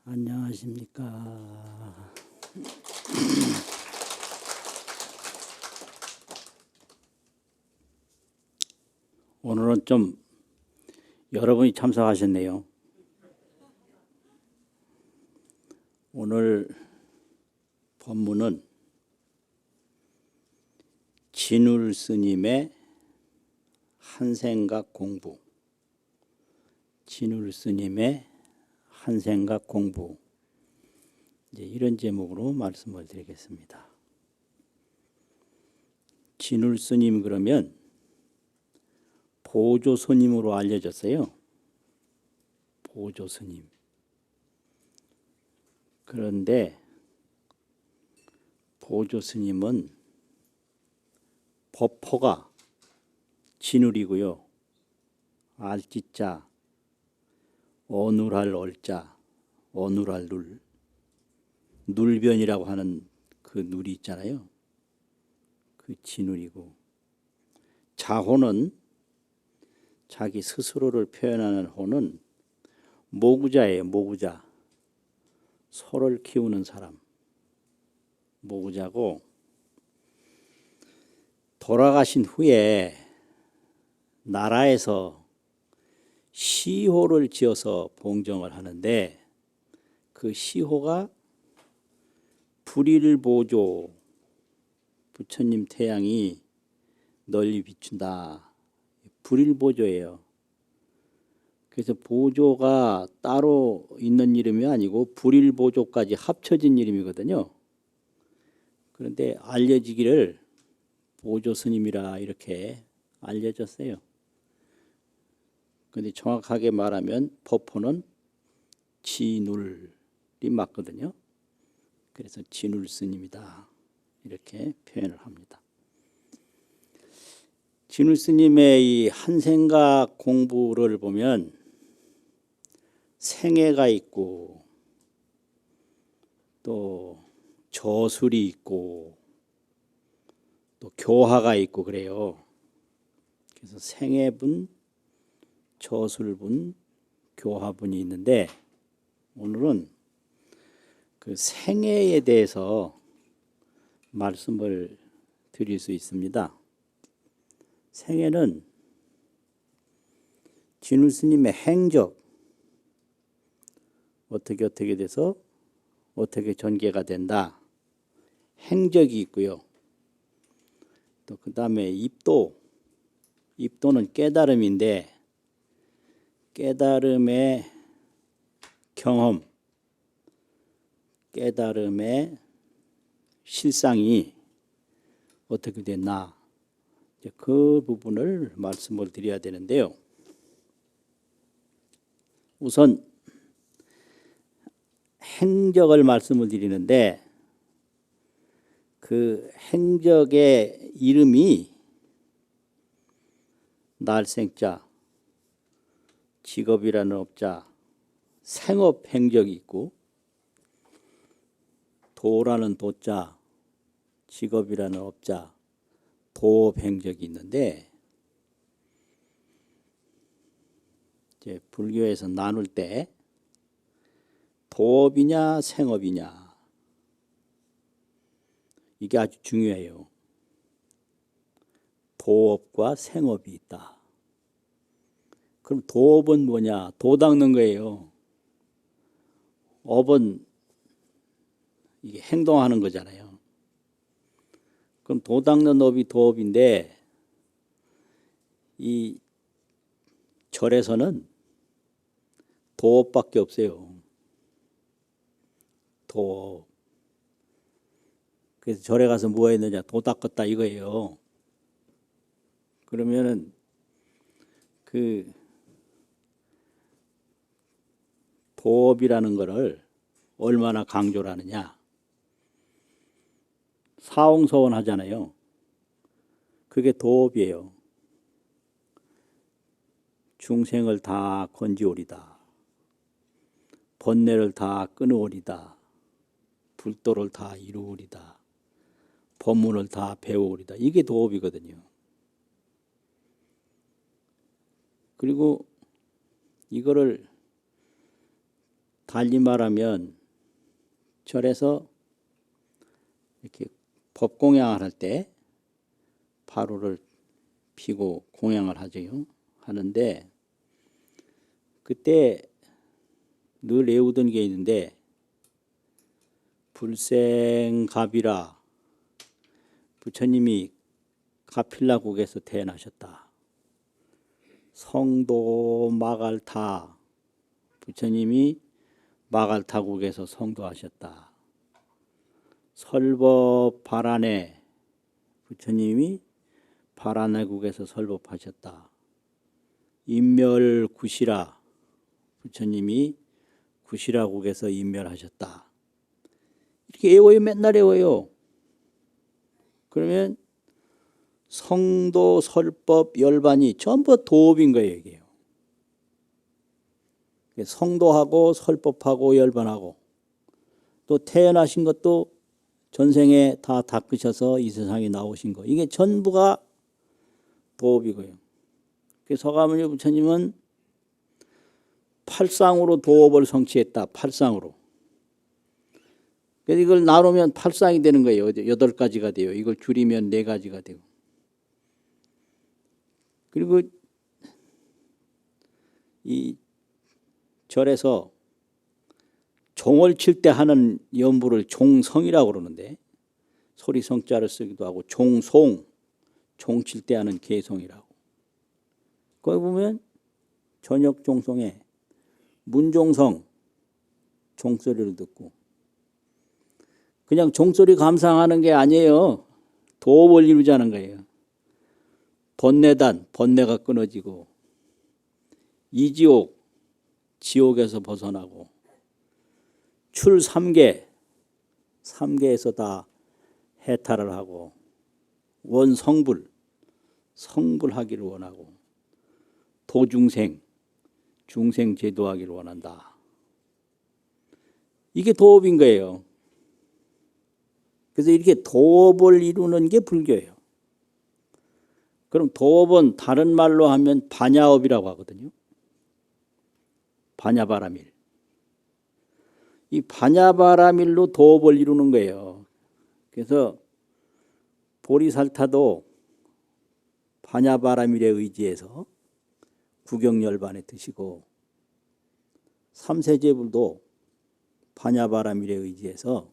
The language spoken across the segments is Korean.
안녕하십니까. 오늘은 좀 여러분이 참석하셨네요. 오늘 법문은 진울 스님의 한생각 공부, 진울 스님의 한생각 공부, 이제 이런 제목으로 말씀을 드리겠습니다. 진울 스님 그러면 보조 스님으로 알려졌어요. 보조 스님. 그런데 보조 스님은 법호가 진울이고요. 알지자, 어눌할 얼자, 어눌할 눌, 눌변이라고 하는 그 눌이 있잖아요. 그 진울이고, 자호는 자기 스스로를 표현하는 호는 모구자예요. 모구자. 소를 키우는 사람. 모구자고, 돌아가신 후에 나라에서 시호를 지어서 봉정을 하는데 그 시호가 불일보조, 부처님 태양이 널리 비춘다. 불일보조예요. 그래서 보조가 따로 있는 이름이 아니고 불일보조까지 합쳐진 이름이거든요. 그런데 알려지기를 보조 스님이라 이렇게 알려졌어요. 그런데 정확하게 말하면 법호는 진울이 맞거든요. 그래서 진울 스님이다 이렇게 표현을 합니다. 진울 스님의 이 한생각 공부를 보면 생애가 있고 또 저술이 있고 또 교화가 있고 그래요. 그래서 생애분, 저술분, 교화분이 있는데 오늘은 그 생애에 대해서 말씀을 드릴 수 있습니다. 생애는 진울 스님의 행적, 어떻게 돼서 어떻게 전개가 된다. 행적이 있고요. 또 그 다음에 입도는 깨달음인데 깨달음의 경험, 깨달음의 실상이 어떻게 됐나 그 부분을 말씀을 드려야 되는데요. 우선 행적을 말씀을 드리는데 그 행적의 이름이 날생자, 직업이라는 업자, 생업 행적이 있고 도라는 도자, 직업이라는 업자, 도업 행적이 있는데 이제 불교에서 나눌 때 도업이냐 생업이냐 이게 아주 중요해요. 도업과 생업이 있다. 그럼 도업은 뭐냐? 도 닦는 거예요. 업은 이게 행동하는 거잖아요. 그럼 도 닦는 업이 도업인데 이 절에서는 도업밖에 없어요. 도업. 그래서 절에 가서 뭐 했느냐? 도 닦았다 이거예요. 그러면은 그 도업이라는 거를 얼마나 강조를 하느냐? 사홍서원 하잖아요. 그게 도업이에요. 중생을 다 건지오리다. 번뇌를 다 끊어오리다. 불도를 다 이루으리다. 법문을 다 배우오리다. 이게 도업이거든요. 그리고 이거를 달리 말하면 절에서 이렇게 법공양을 할 때 화루를 피고 공양을 하죠. 하는데 그때 늘 외우던 게 있는데 불생갑이라 부처님이 가필라국에서 태어나셨다. 성도 마갈타 부처님이 마갈타국에서 성도하셨다. 설법 바라네 부처님이 바라네국에서 설법하셨다. 인멸구시라 부처님이 구시라국에서 인멸하셨다. 이렇게 외워요. 맨날 외워요. 그러면 성도, 설법, 열반이 전부 도업인 거예요. 이게요. 성도하고 설법하고 열반하고 또 태어나신 것도 전생에 다 닦으셔서 이 세상에 나오신 거. 이게 전부가 도업이고요. 그래서 서가모니 부처님은 팔상으로 도업을 성취했다. 팔상으로. 그래서 이걸 나누면 팔상이 되는 거예요. 8가지가 돼요. 이걸 줄이면 4가지가 되고. 그리고 이 절에서 종을 칠 때 하는 연부를 종성이라고 그러는데 소리 성자를 쓰기도 하고 종송, 종 칠 때 하는 개송이라고. 거기 보면 저녁 종송에 문종성 종소리를 듣고 그냥 종소리 감상하는 게 아니에요. 도업을 이루자는 거예요. 번뇌단, 번뇌가 끊어지고 이지옥, 지옥에서 벗어나고 출 3계, 3계에서 다 해탈을 하고 원성불, 성불하기를 원하고 도중생, 중생 제도하기를 원한다. 이게 도업인 거예요. 그래서 이렇게 도업을 이루는 게 불교예요. 그럼 도업은 다른 말로 하면 반야업이라고 하거든요. 반야바라밀. 이 반야바라밀로 도업을 이루는 거예요. 그래서 보리살타도 반야바라밀에 의지해서 구경열반에 드시고 삼세제불도 반야바라밀에 의지해서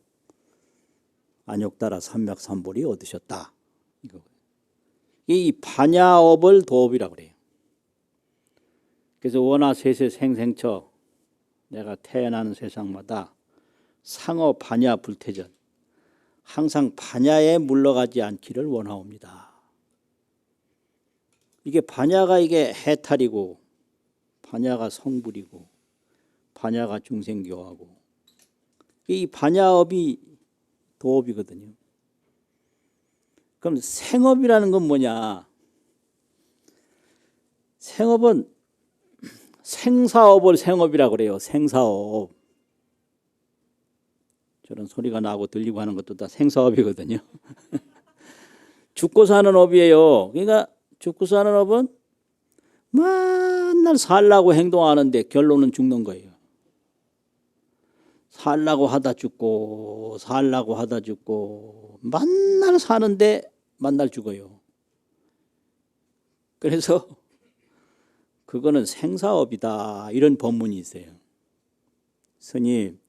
안욕다라 삼맥삼보리 얻으셨다. 이 반야업을 도업이라고 그래요. 그래서 원하 세세 생생처 내가 태어나는 세상마다 상어 반야 불태전 항상 반야에 물러가지 않기를 원하옵니다. 이게 반야가 이게 해탈이고 반야가 성불이고 반야가 중생교하고 이 반야업이 도업이거든요. 그럼 생업이라는 건 뭐냐? 생업은 생사업을 생업이라고 그래요. 생사업. 저런 소리가 나고 들리고 하는 것도 다 생사업이거든요. 죽고 사는 업이에요. 그러니까 죽고 사는 업은 맨날 살라고 행동하는데 결론은 죽는 거예요. 살라고 하다 죽고 살라고 하다 죽고 맨날 사는데 맨날 죽어요. 그래서 그거는 생사업이다 이런 법문이 있어요. 스님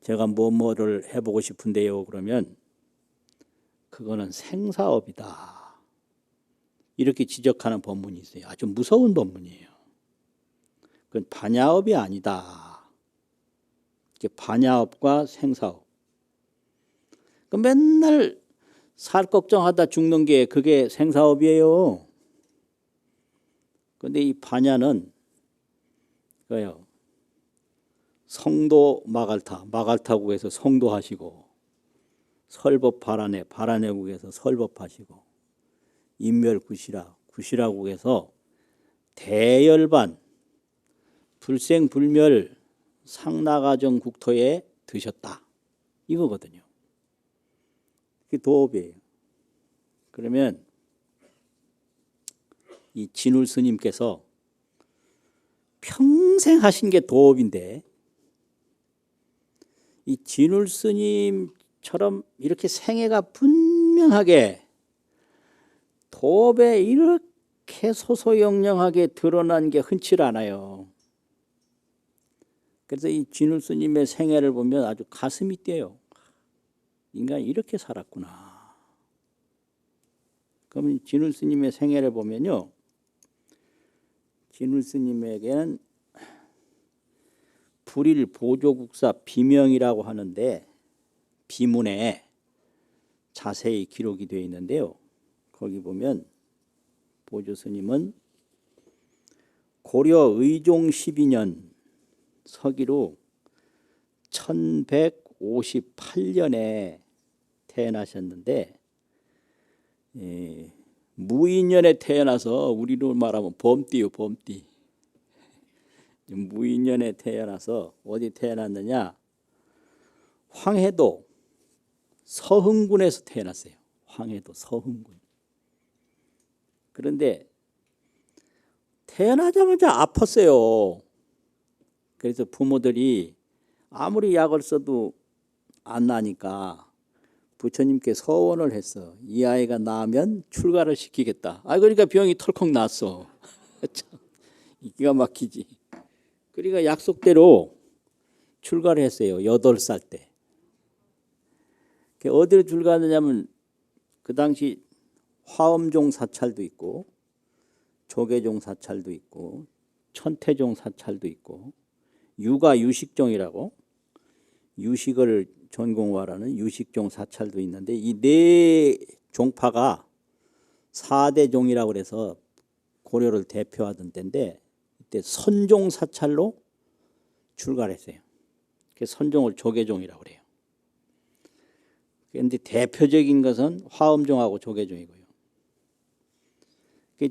제가 뭐를 해보고 싶은데요. 그러면 그거는 생사업이다. 이렇게 지적하는 법문이 있어요. 아주 무서운 법문이에요. 그건 반야업이 아니다. 반야업과 생사업. 맨날 살 걱정하다 죽는 게 그게 생사업이에요. 그런데 이 반야는 그거요. 성도 마갈타국에서 성도하시고 설법 바라네국에서 설법하시고 인멸구시라국에서 대열반 불생불멸 상나가정 국토에 드셨다. 이거거든요. 그게 도업이에요. 그러면 이 진울 스님께서 평생 하신 게 도업인데 이 진울 스님처럼 이렇게 생애가 분명하게 도업에 이렇게 소소영령하게 드러난 게 흔치 않아요. 그래서 이 진울 스님의 생애를 보면 아주 가슴이 뛰어요. 인간이 이렇게 살았구나. 그러면 진울 스님의 생애를 보면요, 진울 스님에게는 불일 보조국사 비명이라고 하는데 비문에 자세히 기록이 되어 있는데요. 거기 보면 보조 스님은 고려 의종 12년 서기로 1158년에 태어나셨는데, 무인년에 태어나서 우리로 말하면 범띠요, 범띠. 무인년에 태어나서 어디 태어났느냐? 황해도 서흥군에서 태어났어요. 황해도 서흥군. 그런데 태어나자마자 아팠어요. 그래서 부모들이 아무리 약을 써도 안 나니까 부처님께 서원을 했어. 이 아이가 나으면 출가를 시키겠다. 그러니까 병이 털컥 났어. 기가 막히지. 그러니까 약속대로 출가를 했어요. 8살 때. 어디로 출가하느냐면 그 당시 화엄종 사찰도 있고 조계종 사찰도 있고 천태종 사찰도 있고 유가 유식종이라고 유식을 전공하라는 유식종 사찰도 있는데, 이 네 종파가 4대 종이라고 그래서 고려를 대표하던 때인데, 이때 선종 사찰로 출가를 했어요. 선종을 조계종이라고 그래요. 그런데 대표적인 것은 화엄종하고 조계종이고요.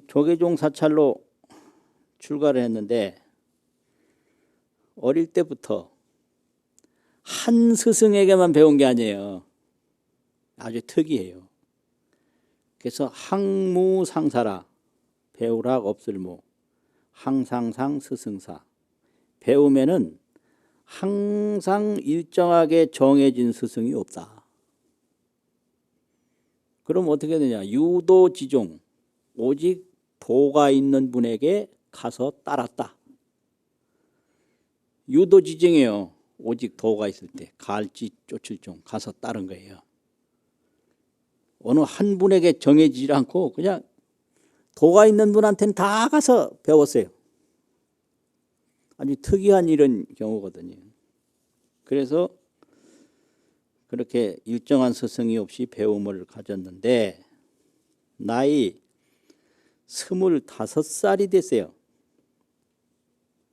조계종 사찰로 출가를 했는데 어릴 때부터 한 스승에게만 배운 게 아니에요. 아주 특이해요. 그래서 항무상사라, 배우락 없을무, 항상상 스승사. 배우면은 항상 일정하게 정해진 스승이 없다. 그럼 어떻게 되냐? 유도지종, 오직 도가 있는 분에게 가서 따랐다. 유도지종이에요. 오직 도가 있을 때 갈지 쫓을 종 가서 따른 거예요. 어느 한 분에게 정해지지 않고 그냥 도가 있는 분한테는 다 가서 배웠어요. 아주 특이한 이런 경우거든요. 그래서 그렇게 일정한 스승이 없이 배움을 가졌는데 나이 25살이 됐어요.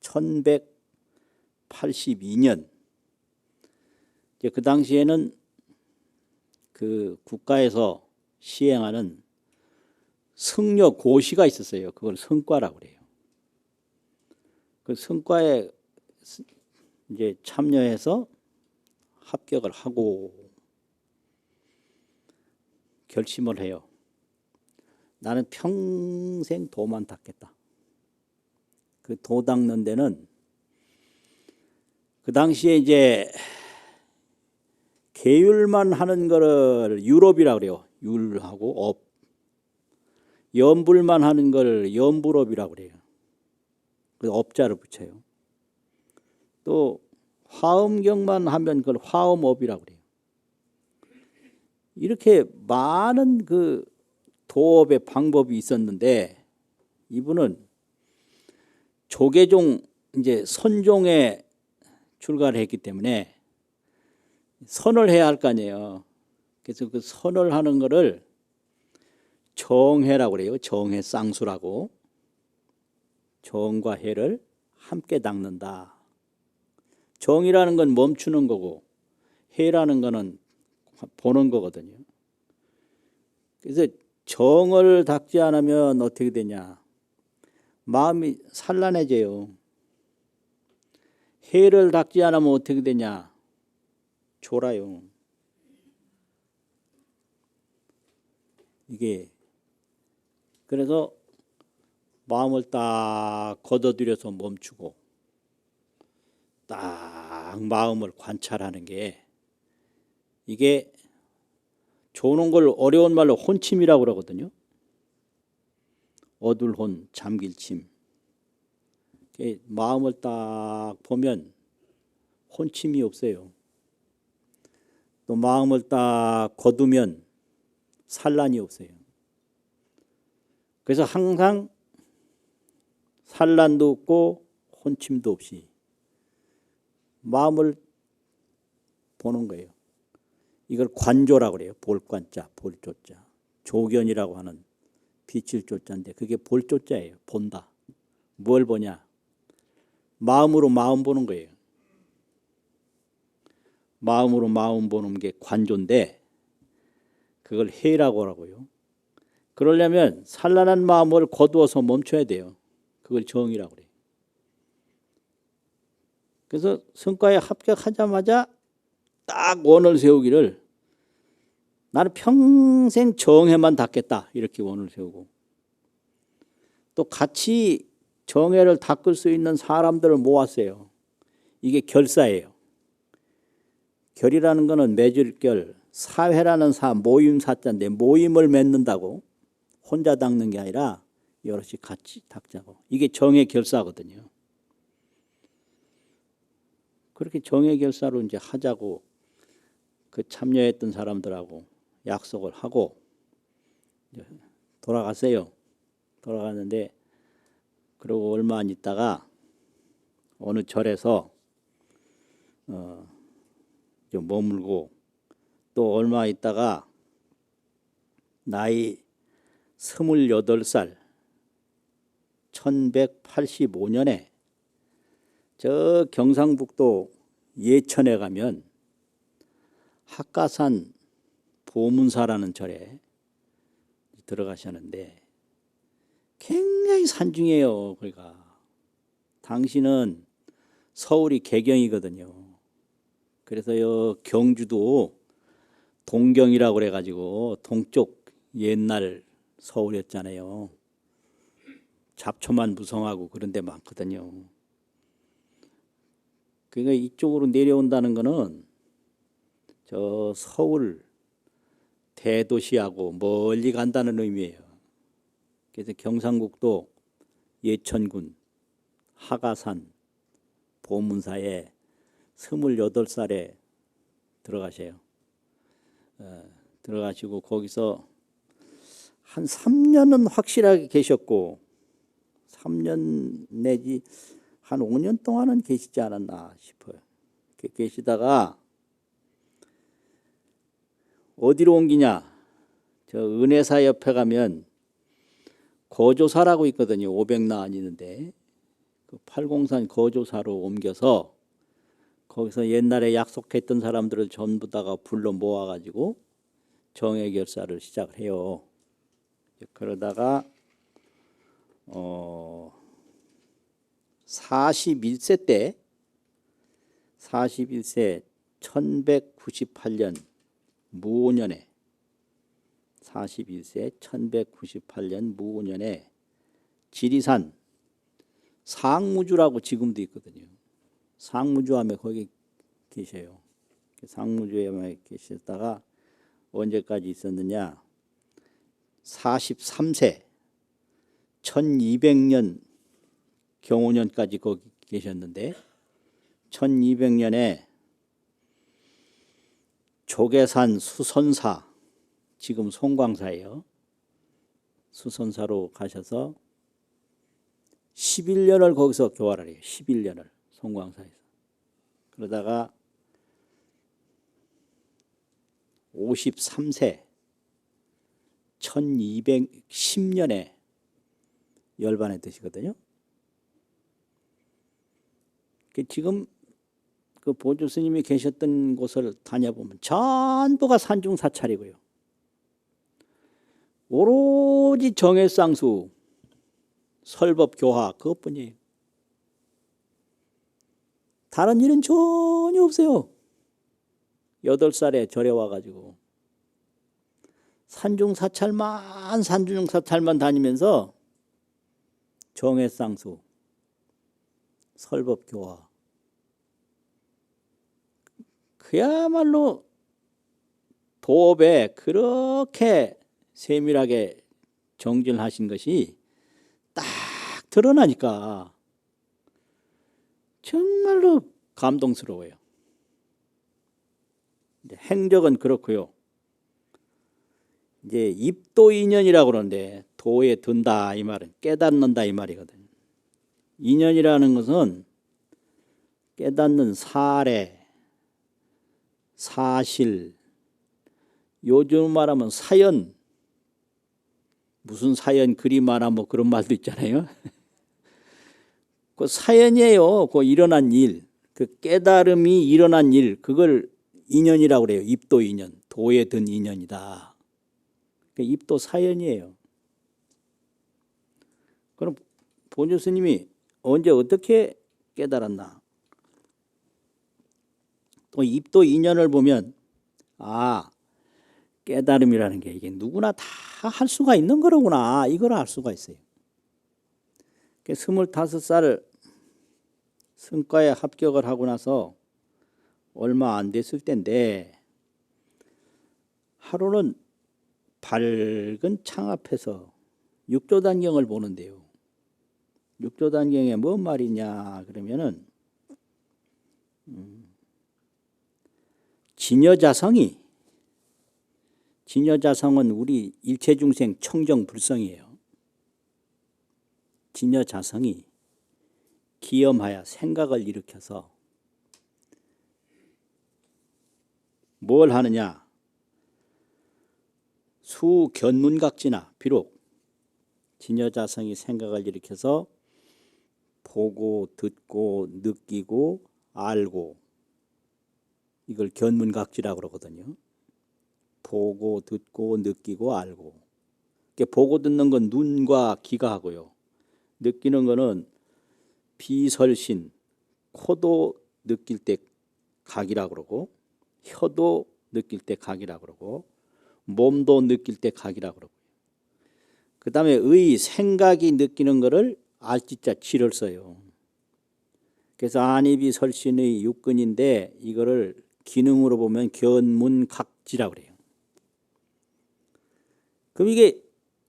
1182년. 그 당시에는 그 국가에서 시행하는 승려 고시가 있었어요. 그걸 성과라고 그래요. 그 성과에 이제 참여해서 합격을 하고 결심을 해요. 나는 평생 도만 닦겠다. 그 도 닦는 데는 그 당시에 이제 계율만 하는 거를 율업이라고 그래요. 율하고 업. 염불만 하는 걸 염불업이라고 그래요. 그 업자를 붙여요. 또 화엄경만 하면 그걸 화엄업이라고 그래요. 이렇게 많은 그 도업의 방법이 있었는데 이분은 조계종 이제 선종에 출가를 했기 때문에 선을 해야 할 거 아니에요. 그래서 그 선을 하는 거를 정해라고 그래요. 정해 쌍수라고. 정과 해를 함께 닦는다. 정이라는 건 멈추는 거고 해라는 거는 보는 거거든요. 그래서 정을 닦지 않으면 어떻게 되냐? 마음이 산란해져요. 해를 닦지 않으면 어떻게 되냐? 졸아요. 이게 그래서 마음을 딱 걷어들여서 멈추고 딱 딱 마음을 관찰하는 게 이게 조는 걸 어려운 말로 혼침이라고 그러거든요. 어둘혼 잠길침. 마음을 딱 보면 혼침이 없어요. 또 마음을 딱 거두면 산란이 없어요. 그래서 항상 산란도 없고 혼침도 없이 마음을 보는 거예요. 이걸 관조라고 그래요. 볼관자, 볼조자. 조견이라고 하는 빛을 조자인데 그게 볼조자예요. 본다. 뭘 보냐? 마음으로 마음 보는 거예요. 마음으로 마음 보는 게 관조인데 그걸 해라고 하고요. 그러려면 산란한 마음을 거두어서 멈춰야 돼요. 그걸 정이라고 그래요. 그래서 성과에 합격하자마자 딱 원을 세우기를 나는 평생 정해만 닦겠다 이렇게 원을 세우고 또 같이 정해를 닦을 수 있는 사람들을 모았어요. 이게 결사예요. 결이라는 거는 맺을 결, 사회라는 모임 사자인데 모임을 맺는다고 혼자 닦는 게 아니라 여럿이 같이 닦자고. 이게 정의 결사거든요. 그렇게 정의 결사로 이제 하자고 그 참여했던 사람들하고 약속을 하고 돌아갔어요. 돌아갔는데 그러고 얼마 안 있다가 어느 절에서 좀 머물고 또 얼마 있다가 나이 28살 1185년에 저 경상북도 예천에 가면 학가산 보문사라는 절에 들어가셨는데 굉장히 산중이에요. 그러니까 당시는 서울이 개경이거든요. 그래서 요 경주도 동경이라고 그래가지고 동쪽 옛날 서울이었잖아요. 잡초만 무성하고 그런 데 많거든요. 그러니까 이쪽으로 내려온다는 거는 저 서울 대도시하고 멀리 간다는 의미예요. 그래서 경상북도 예천군 하가산 보문사에 28살에 들어가셔요. 들어가시고 거기서 한 3년은 확실하게 계셨고 3년 내지 한 5년 동안은 계시지 않았나 싶어요. 계시다가 어디로 옮기냐? 저 은혜사 옆에 가면 거조사라고 있거든요. 500나 있는데 그 팔공산 거조사로 옮겨서 거기서 옛날에 약속했던 사람들을 전부 다가 불러 모아가지고 정회결사를 시작을 해요. 그러다가 41세 때 41세 1198년 무오년에 41세 1198년 무오년에 지리산 상무주라고 지금도 있거든요. 상무주함에 거기 계셔요. 상무주함에 계셨다가 언제까지 있었느냐? 43세 1200년 경호년까지 거기 계셨는데 1200년에 조계산 수선사 지금 송광사예요. 수선사로 가셔서 11년을 거기서 교화를 해요. 11년을 송광사에서. 그러다가 53세 1210년에 열반에 드시거든요. 지금 그 보조 스님이 계셨던 곳을 다녀보면 전부가 산중사찰이고요. 오로지 정해쌍수, 설법교화 그것뿐이에요. 다른 일은 전혀 없어요. 8살에 절에 와가지고 산중사찰만 다니면서 정해쌍수, 설법교화 그야말로 도업에 그렇게 세밀하게 정진하신 것이 딱 드러나니까 정말로 감동스러워요. 행적은 그렇고요. 이제 입도인연이라고 그러는데 도에 든다 이 말은 깨닫는다 이 말이거든요. 인연이라는 것은 깨닫는 사례, 사실, 요즘 말하면 사연, 무슨 사연 그림 하나 뭐 그런 말도 있잖아요. 그 사연이에요. 그 일어난 일, 그 깨달음이 일어난 일, 그걸 인연이라고 그래요. 입도 인연, 도에 든 인연이다. 입도 사연이에요. 그럼 본주 스님이 언제 어떻게 깨달았나? 또 입도 인연을 보면 깨달음이라는 게 이게 누구나 다 할 수가 있는 거로구나 이걸 알 수가 있어요. 25살 성과에 합격을 하고 나서 얼마 안 됐을 때인데 하루는 밝은 창 앞에서 육조단경을 보는데요. 육조단경에 뭔 말이냐 그러면은 진여자성은 우리 일체중생 청정불성이에요. 진여자성이 기염하여 생각을 일으켜서 뭘 하느냐? 수견문각지나 비록 진여자성이 생각을 일으켜서 보고 듣고 느끼고 알고 이걸 견문각지라고 그러거든요. 보고 듣고 느끼고 알고. 보고 듣는 건 눈과 귀가 하고요. 느끼는 거는 비설신, 코도 느낄 때 각이라고 그러고 혀도 느낄 때 각이라고 그러고 몸도 느낄 때 각이라고 그러고 그 다음에 의 생각이 느끼는 거를 알지자 지를 써요. 그래서 안입이 설신의 육근인데 이거를 기능으로 보면 견문각지라고 그래요. 그럼 이게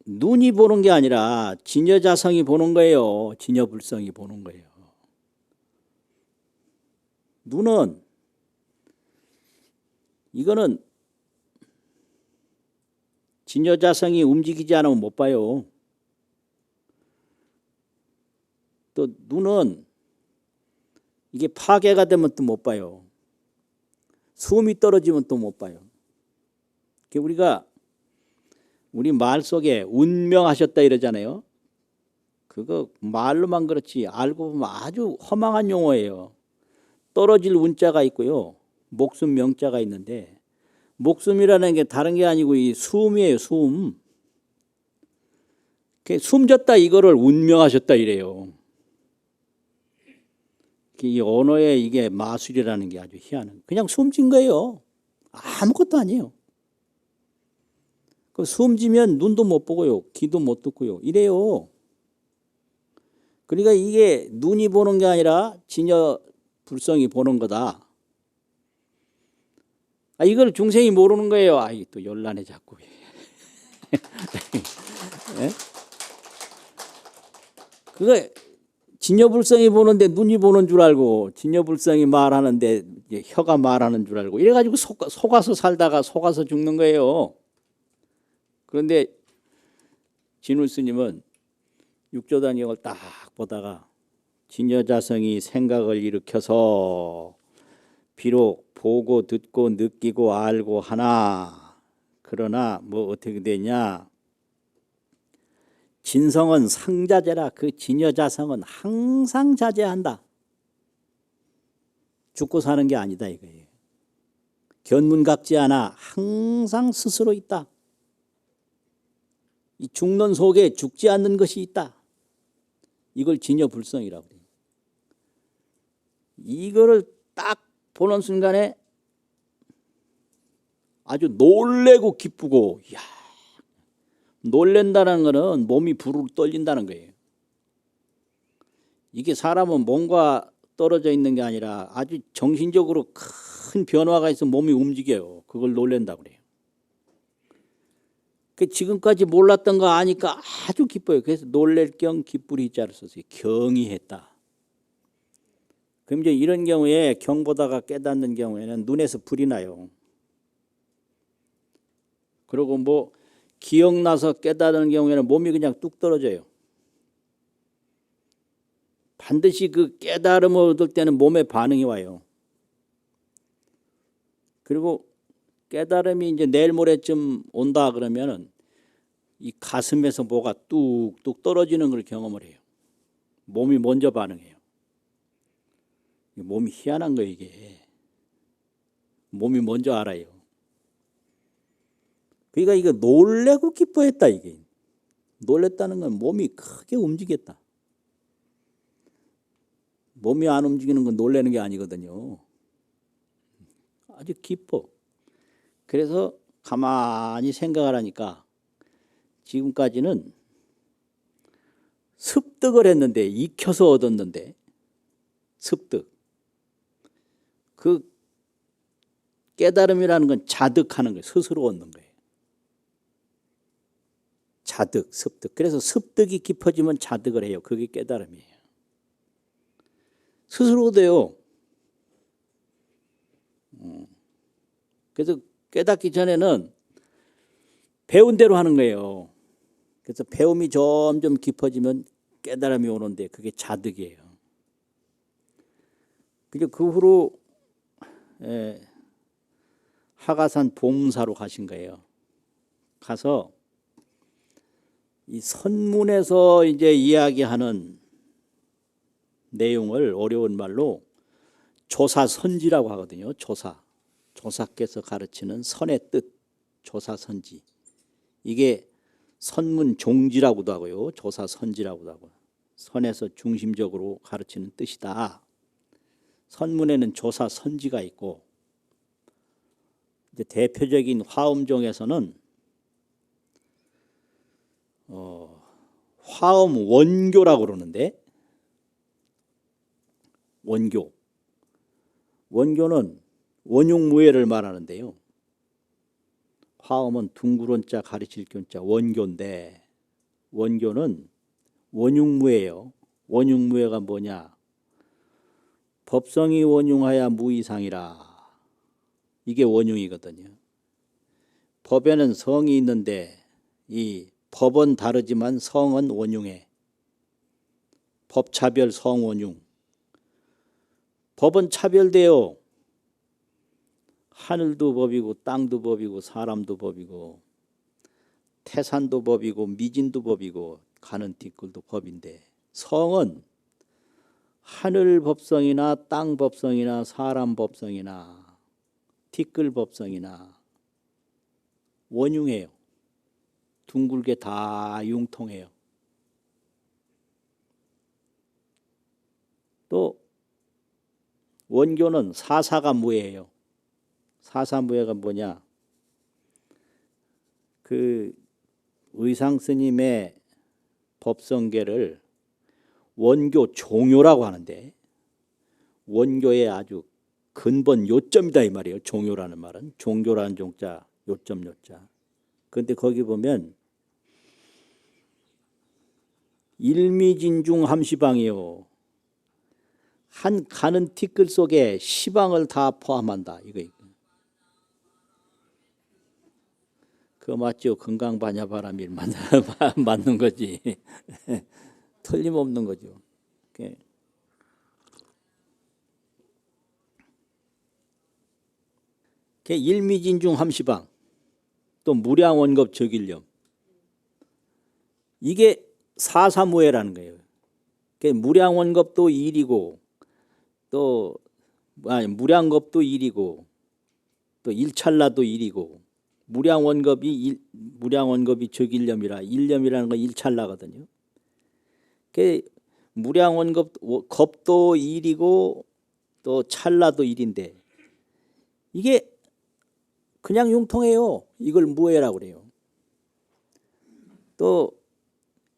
눈이 보는 게 아니라 진여자성이 보는 거예요. 진여불성이 보는 거예요. 눈은 이거는 진여자성이 움직이지 않으면 못 봐요. 또 눈은 이게 파괴가 되면 또 못 봐요. 숨이 떨어지면 또 못 봐요. 우리가 우리 말 속에 운명하셨다 이러잖아요. 그거 말로만 그렇지 알고 보면 아주 허망한 용어예요. 떨어질 운자가 있고요. 목숨 명자가 있는데 목숨이라는 게 다른 게 아니고 이 숨이에요. 숨. 숨졌다 이거를 운명하셨다 이래요. 이 언어의 이게 마술이라는 게 아주 희한한. 그냥 숨진 거예요. 아무것도 아니에요. 숨지면 눈도 못 보고요. 귀도 못 듣고요. 이래요. 그러니까 이게 눈이 보는 게 아니라 진여 불성이 보는 거다. 이걸 중생이 모르는 거예요. 또 연란해 자꾸. 네? 그거 진여불성이 보는데 눈이 보는 줄 알고 진여불성이 말하는데 혀가 말하는 줄 알고 이래가지고 속아서 살다가 속아서 죽는 거예요. 그런데 진울 스님은 육조단경을 딱 보다가 진여자성이 생각을 일으켜서 비록 보고 듣고 느끼고 알고 하나 그러나 뭐 어떻게 되냐 진성은 상자제라 그 진여자성은 항상 자제한다. 죽고 사는 게 아니다 이거예요. 견문각지 않아 항상 스스로 있다. 이 죽는 속에 죽지 않는 것이 있다. 이걸 진여불성이라고 해요. 이거를 딱 보는 순간에 아주 놀래고 기쁘고 이야, 놀랜다는 것은 몸이 부르르 떨린다는 거예요. 이게 사람은 몸과 떨어져 있는 게 아니라 아주 정신적으로 큰 변화가 있으면 몸이 움직여요. 그걸 놀랜다고 그래요. 지금까지 몰랐던 거 아니까 아주 기뻐요. 그래서 놀랄 경 기쁘리 자를 썼어요. 경이했다. 그럼 이제 이런 경우에 경보다가 깨닫는 경우에는 눈에서 불이 나요. 그리고 뭐 기억나서 깨닫는 경우에는 몸이 그냥 뚝 떨어져요. 반드시 그 깨달음을 얻을 때는 몸에 반응이 와요. 그리고 깨달음이 이제 내일 모레쯤 온다 그러면은 이 가슴에서 뭐가 뚝뚝 떨어지는 걸 경험을 해요. 몸이 먼저 반응해요. 몸이 희한한 거예요, 이게. 몸이 먼저 알아요. 그러니까 이거 놀래고 기뻐했다, 이게. 놀랬다는 건 몸이 크게 움직였다. 몸이 안 움직이는 건 놀라는 게 아니거든요. 아주 기뻐. 그래서 가만히 생각을 하니까 지금까지는 습득을 했는데, 익혀서 얻었는데, 습득. 그 깨달음이라는 건 자득하는 거예요. 스스로 얻는 거예요. 자득, 습득. 그래서 습득이 깊어지면 자득을 해요. 그게 깨달음이에요. 스스로 얻어요. 그래서 깨닫기 전에는 배운 대로 하는 거예요. 그래서 배움이 점점 깊어지면 깨달음이 오는데 그게 자득이에요. 그 후로 하가산 봉사로 가신 거예요. 가서 이 선문에서 이제 이야기하는 내용을 어려운 말로 조사선지라고 하거든요. 조사께서 가르치는 선의 뜻, 조사선지. 이게 선문 종지라고도 하고요. 조사선지라고도 하고. 선에서 중심적으로 가르치는 뜻이다. 선문에는 조사선지가 있고, 이제 대표적인 화엄종에서는 화엄 원교라고 그러는데, 원교는 원흉무예를 말하는데요. 화엄은 둥그런 자 가르칠 교자 원교인데, 원교는 원흉무예요. 원흉무예가 뭐냐? 법성이 원흉하야 무이상이라. 이게 원흉이거든요. 법에는 성이 있는데 이 법은 다르지만 성은 원흉해. 법차별 성원흉. 법은 차별돼요. 하늘도 법이고 땅도 법이고 사람도 법이고 태산도 법이고 미진도 법이고 가는 티끌도 법인데, 성은 하늘 법성이나 땅 법성이나 사람 법성이나 티끌 법성이나 원흉해요. 둥글게 다 융통해요. 또 원교는 사사가 무예예요. 사사무예가 뭐냐? 그 의상 스님의 법성계를 원교 종요라고 하는데, 원교의 아주 근본 요점이다 이 말이에요. 종요라는 말은 종교라는 종자 요점 요자. 그런데 거기 보면 일미진중 함시방이요. 한 가는 티끌 속에 시방을 다 포함한다. 이거. 그거 맞죠? 건강반야바람일 맞는 거지. 틀림없는 거죠. 일미진중 함시방, 또 무량원급 적일념. 이게 사사무예라는 거예요. 무량원급도 일이고, 또 무량겁도 일이고, 또 일찰나도 일이고, 무량원겁이 적일념이라, 일념이라는 건 일찰나거든요. 무량원겁도 일이고 또 찰나도 일인데, 이게 그냥 융통해요. 이걸 무예라고 그래요. 또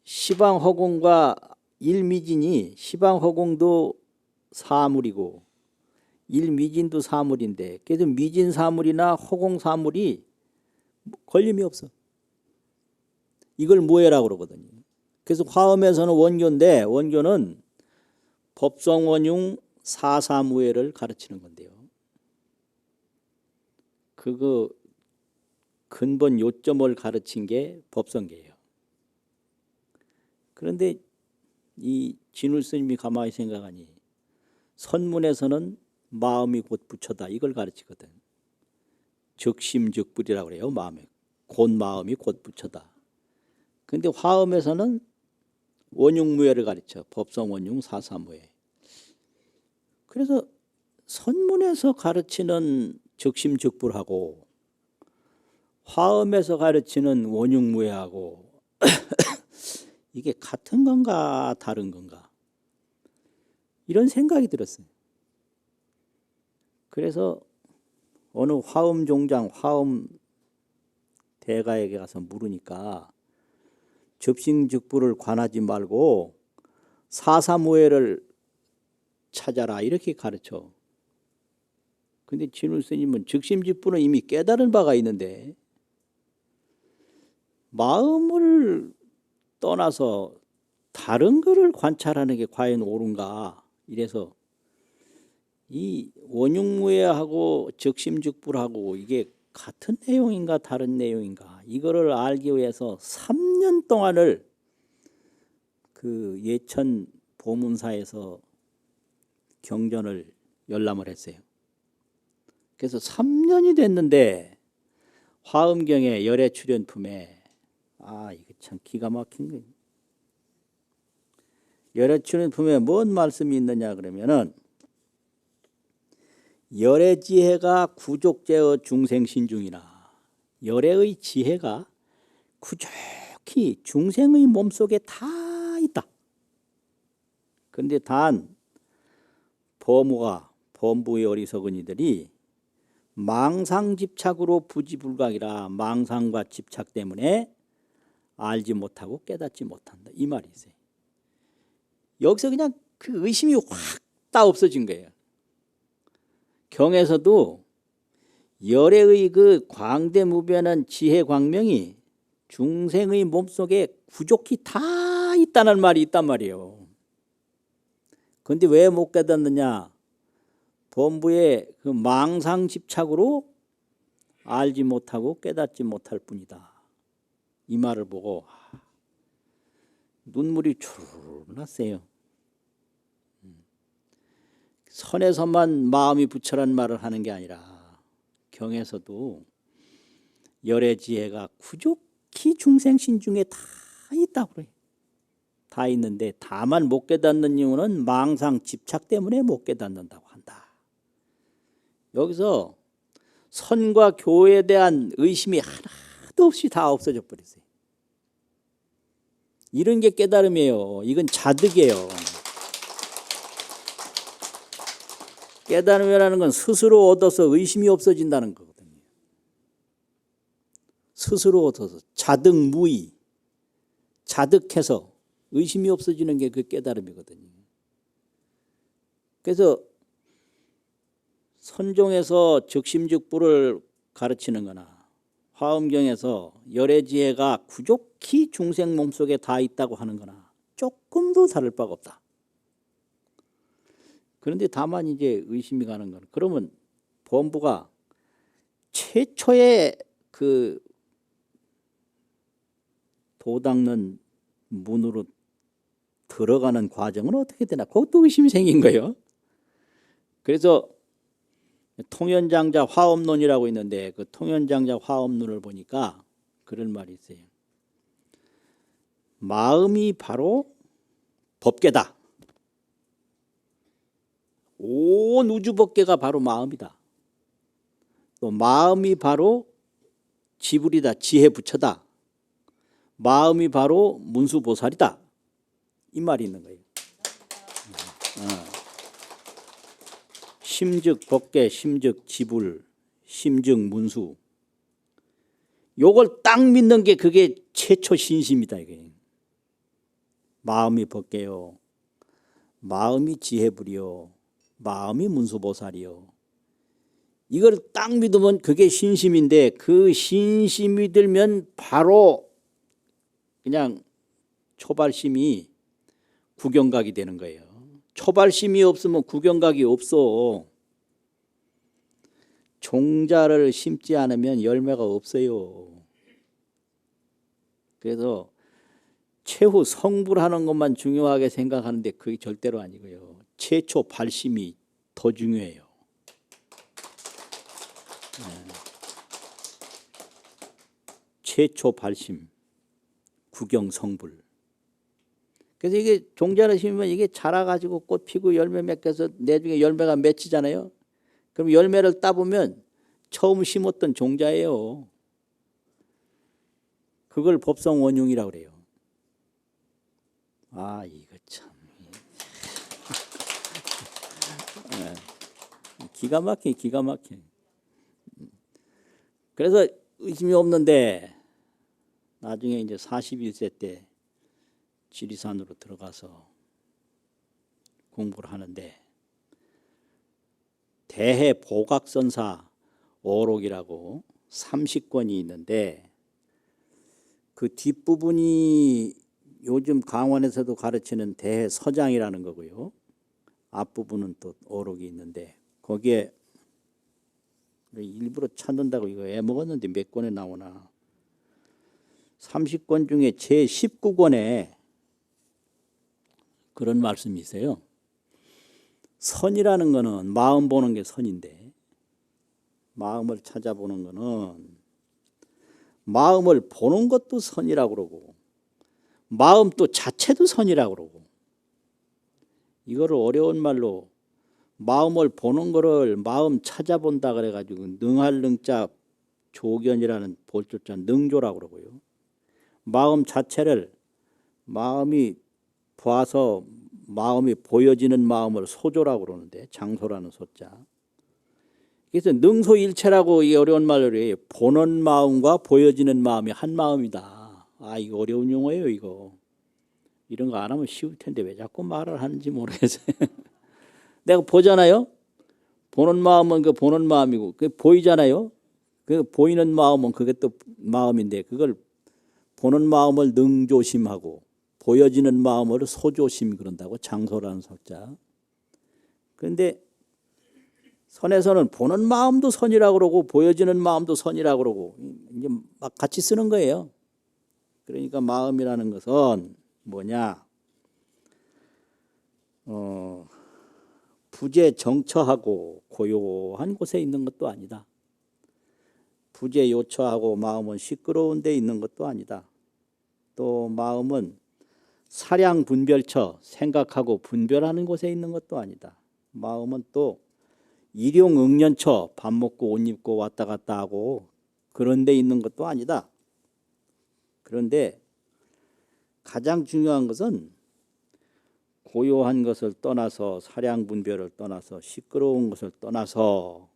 시방허공과 일미진이, 시방허공도 사물이고 일미진도 사물인데 그래서 미진 사물이나 허공 사물이 걸림이 없어. 이걸 무해라고 그러거든요. 그래서 화엄에서는 원교인데 원교는 법성원융 사사무해를 가르치는 건데요. 그거 근본 요점을 가르친 게 법성계예요. 그런데 이 진울 스님이 가만히 생각하니 선문에서는 마음이 곧 부처다 이걸 가르치거든. 즉심즉불이라고 그래요. 마음에 곧 마음이 곧 부처다. 그런데 화엄에서는 원융무해를 가르쳐. 법성원융 사사무해. 그래서 선문에서 가르치는 즉심즉불하고 화엄에서 가르치는 원융무해하고 이게 같은 건가 다른 건가 이런 생각이 들었어요. 그래서 어느 화엄 종장 화엄 대가에게 가서 물으니까 즉심즉불을 관하지 말고 사사무해를 찾아라 이렇게 가르쳐. 근데 진울 스님은 즉심즉불은 이미 깨달은 바가 있는데 마음을 떠나서 다른 것을 관찰하는 게 과연 옳은가 이래서 이 원융무해하고 즉심즉불하고 이게 같은 내용인가 다른 내용인가 이거를 알기 위해서 3년 동안을 그 예천 보문사에서 경전을 열람을 했어요. 그래서 3년이 됐는데 화엄경의 열애출연품에 이거 참 기가 막힌 거예요. 열애출연품에 뭔 말씀이 있느냐 그러면은 열의 지혜가 구족제의 중생신중이나 열의 지혜가 구족히 중생의 몸속에 다 있다. 그런데 단 범부의 어리석은 이들이 망상집착으로 부지불각이라 망상과 집착 때문에 알지 못하고 깨닫지 못한다. 이 말이 있어요. 여기서 그냥 그 의심이 확 다 없어진 거예요. 경에서도 열애의 그 광대무변한 지혜 광명이 중생의 몸속에 구족히 다 있다는 말이 있단 말이에요. 그런데 왜 못 깨닫느냐? 범부의 그 망상 집착으로 알지 못하고 깨닫지 못할 뿐이다. 이 말을 보고 눈물이 주르르 났어요. 선에서만 마음이 부처란 말을 하는 게 아니라 경에서도 열의 지혜가 구족히 중생신중에 다 있다고 그래요. 다 있는데 다만 못 깨닫는 이유는 망상 집착 때문에 못 깨닫는다고 한다. 여기서 선과 교에 대한 의심이 하나도 없이 다 없어져 버렸어요. 이런 게 깨달음이에요. 이건 자득이에요. 깨달음이라는 건 스스로 얻어서 의심이 없어진다는 거거든요. 스스로 얻어서 자득무의, 자득해서 의심이 없어지는 게 그 깨달음이거든요. 그래서 선종에서 즉심즉불을 가르치는 거나 화엄경에서 열의 지혜가 구족히 중생 몸속에 다 있다고 하는 거나 조금도 다를 바가 없다. 그런데 다만 이제 의심이 가는 건 그러면 범부가 최초의 그 도닦는 문으로 들어가는 과정은 어떻게 되나 그것도 의심이 생긴 거예요. 그래서 통연장자 화엄론이라고 있는데 그 통연장자 화엄론을 보니까 그런 말이 있어요. 마음이 바로 법계다. 온 우주법계가 바로 마음이다. 또 마음이 바로 지불이다. 지혜 부처다. 마음이 바로 문수보살이다. 이 말이 있는 거예요. 심즉 법계, 심즉 지불, 심즉 문수. 요걸 딱 믿는 게 그게 최초 신심이다. 이게. 마음이 법계요. 마음이 지혜불이요. 마음이 문수보살이요. 이걸 딱 믿으면 그게 신심인데 그 신심이 들면 바로 그냥 초발심이 구경각이 되는 거예요. 초발심이 없으면 구경각이 없어. 종자를 심지 않으면 열매가 없어요. 그래서 최후 성불하는 것만 중요하게 생각하는데 그게 절대로 아니고요. 최초 발심이 더 중요해요. 최초 발심, 구경 성불. 그래서 이게 종자를 심으면 이게 자라가지고 꽃 피고 열매 맺혀서 나중에 열매가 맺히잖아요. 그럼 열매를 따보면 처음 심었던 종자예요. 그걸 법성원흉이라고 그래요. 아, 이거 참 기가 막혀, 기가 막혀. 그래서 의심이 없는데 나중에 이제 41세 때 지리산으로 들어가서 공부를 하는데 대해보각선사 어록이라고 30권이 있는데 그 뒷부분이 요즘 강원에서도 가르치는 대해서장이라는 거고요. 앞부분은 또 어록이 있는데 거기에 일부러 찾는다고 이거 애먹었는데 몇 권에 나오나 30권 중에 제19권에 그런 말씀이 있어요. 선이라는 거는 마음 보는 게 선인데 마음을 찾아보는 거는 마음을 보는 것도 선이라고 그러고 마음 또 자체도 선이라고 그러고 이거를 어려운 말로 마음을 보는 거를 마음 찾아본다 그래가지고 능할 능자 조견이라는 볼조자 능조라고 그러고요. 마음 자체를 마음이 봐서 마음이 보여지는 마음을 소조라고 그러는데 장소라는 소자. 그래서 능소일체라고 이 어려운 말로 해요. 보는 마음과 보여지는 마음이 한 마음이다. 아, 이거 어려운 용어예요, 이거. 이런 거 안 하면 쉬울 텐데 왜 자꾸 말을 하는지 모르겠어요. 내가 보잖아요. 보는 마음은 그 보는 마음이고 그 보이잖아요. 그 보이는 마음은 그게 또 마음인데 그걸 보는 마음을 능조심하고 보여지는 마음을 소조심 그런다고 장소라는 석자. 그런데 선에서는 보는 마음도 선이라고 그러고 보여지는 마음도 선이라고 그러고 이제 막 같이 쓰는 거예요. 그러니까 마음이라는 것은 뭐냐? 부재정처하고 고요한 곳에 있는 것도 아니다. 부재요처하고 마음은 시끄러운 데 있는 것도 아니다. 또 마음은 사량분별처 생각하고 분별하는 곳에 있는 것도 아니다. 마음은 또 일용응년처 밥 먹고 옷 입고 왔다 갔다 하고 그런 데 있는 것도 아니다. 그런데 가장 중요한 것은 고요한 것을 떠나서 사량분별을 떠나서 시끄러운 것을 떠나서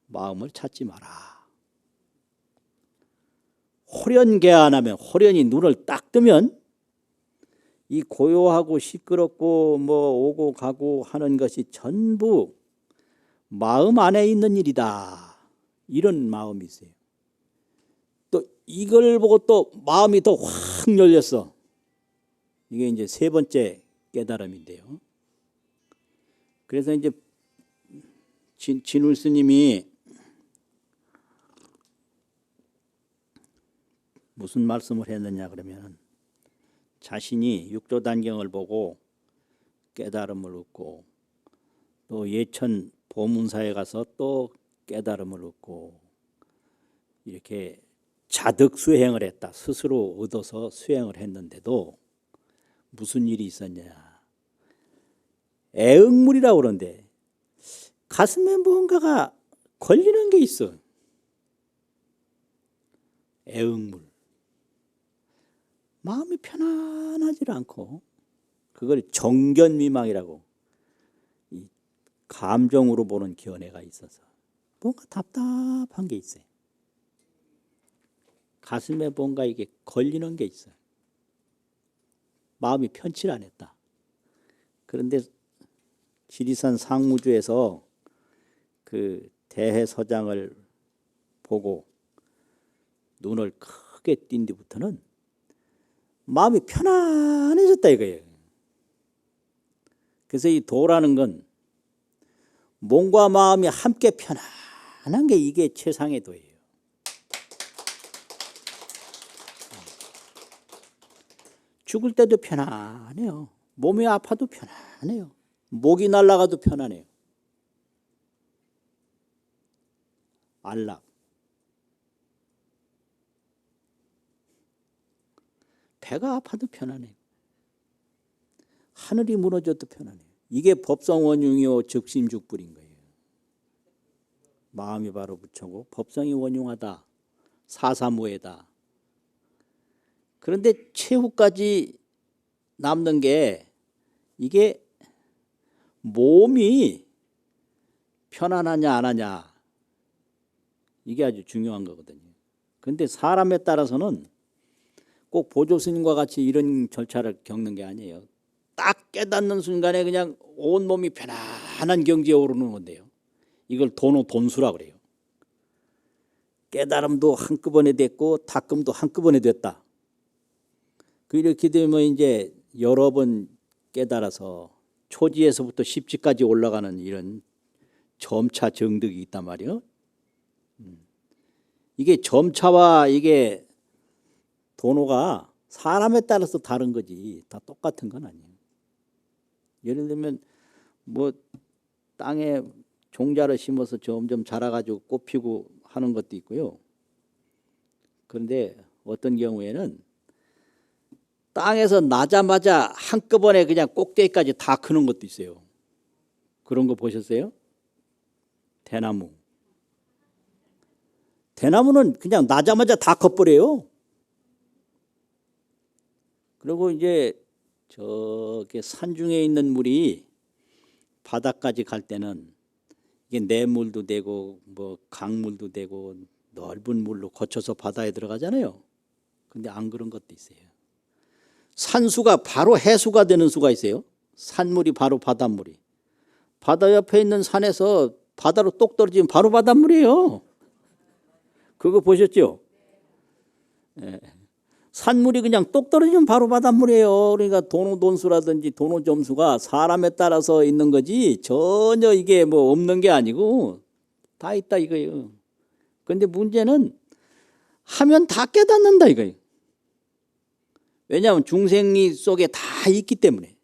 마음을 찾지 마라. 호련개안하면 호련히 눈을 딱 뜨면 이 고요하고 시끄럽고 뭐 오고 가고 하는 것이 전부 마음 안에 있는 일이다. 이런 마음이 있어요. 또 이걸 보고 또 마음이 더 확 열렸어. 이게 이제 세 번째 깨달음인데요. 그래서 이제 진울 스님이 무슨 말씀을 했느냐 그러면 자신이 육조단경을 보고 깨달음을 얻고 또 예천 보문사에 가서 또 깨달음을 얻고 이렇게 자득 수행을 했다. 스스로 얻어서 수행을 했는데도 무슨 일이 있었냐. 애응물이라고 그러는데 가슴에 뭔가가 걸리는 게 있어. 애응물. 마음이 편안하지 않고 그걸 정견미망이라고 이 감정으로 보는 견해가 있어서 뭔가 답답한 게 있어요. 가슴에 뭔가 이게 걸리는 게 있어요. 마음이 편치를 않았다. 그런데 지리산 상무주에서 그 대해서장을 보고 눈을 크게 띈 뒤부터는 마음이 편안해졌다 이거예요. 그래서 이 도라는 건 몸과 마음이 함께 편안한 게 이게 최상의 도예요. 죽을 때도 편안해요. 몸이 아파도 편안해요. 목이 날아가도 편안해요. 안락. 배가 아파도 편안해요. 하늘이 무너져도 편안해요. 이게 법성원흉이요 즉심죽불인 거예요. 마음이 바로 부처고 법성이 원흉하다. 사사무해다. 그런데 최후까지 남는 게 이게 몸이 편안하냐 안 하냐 이게 아주 중요한 거거든요. 그런데 사람에 따라서는 꼭 보조스님과 같이 이런 절차를 겪는 게 아니에요. 딱 깨닫는 순간에 그냥 온몸이 편안한 경지에 오르는 건데요. 이걸 돈수라 그래요. 깨달음도 한꺼번에 됐고 닦음도 한꺼번에 됐다. 이렇게 되면 이제 여러 번 깨달아서 초지에서부터 십지까지 올라가는 이런 점차 정득이 있단 말이에요. 이게 점차와 이게 도노가 사람에 따라서 다른 거지 다 똑같은 건 아니에요. 예를 들면 뭐 땅에 종자를 심어서 점점 자라가지고 꽃 피고 하는 것도 있고요. 그런데 어떤 경우에는 땅에서 나자마자 한꺼번에 그냥 꼭대기까지 다 크는 것도 있어요. 그런 거 보셨어요? 대나무. 대나무는 그냥 나자마자 다 커버려요. 그리고 이제 저기 산중에 있는 물이 바다까지 갈 때는 이게 냇물도 되고 뭐 강물도 되고 넓은 물로 거쳐서 바다에 들어가잖아요. 근데 안 그런 것도 있어요. 산수가 바로 해수가 되는 수가 있어요. 산물이 바로 바닷물이. 바다 옆에 있는 산에서 바다로 똑 떨어지면 바로 바닷물이에요. 그거 보셨죠? 예. 산물이 그냥 똑 떨어지면 바로 바닷물이에요. 그러니까 도노돈수라든지 도노점수가 사람에 따라서 있는 거지 전혀 이게 뭐 없는 게 아니고 다 있다 이거예요. 그런데 문제는 하면 다 깨닫는다 이거예요. 왜냐하면 중생리 속에 다 있기 때문에.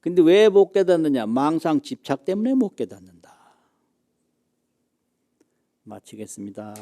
근데 왜 못 깨닫느냐? 망상 집착 때문에 못 깨닫는다. 마치겠습니다.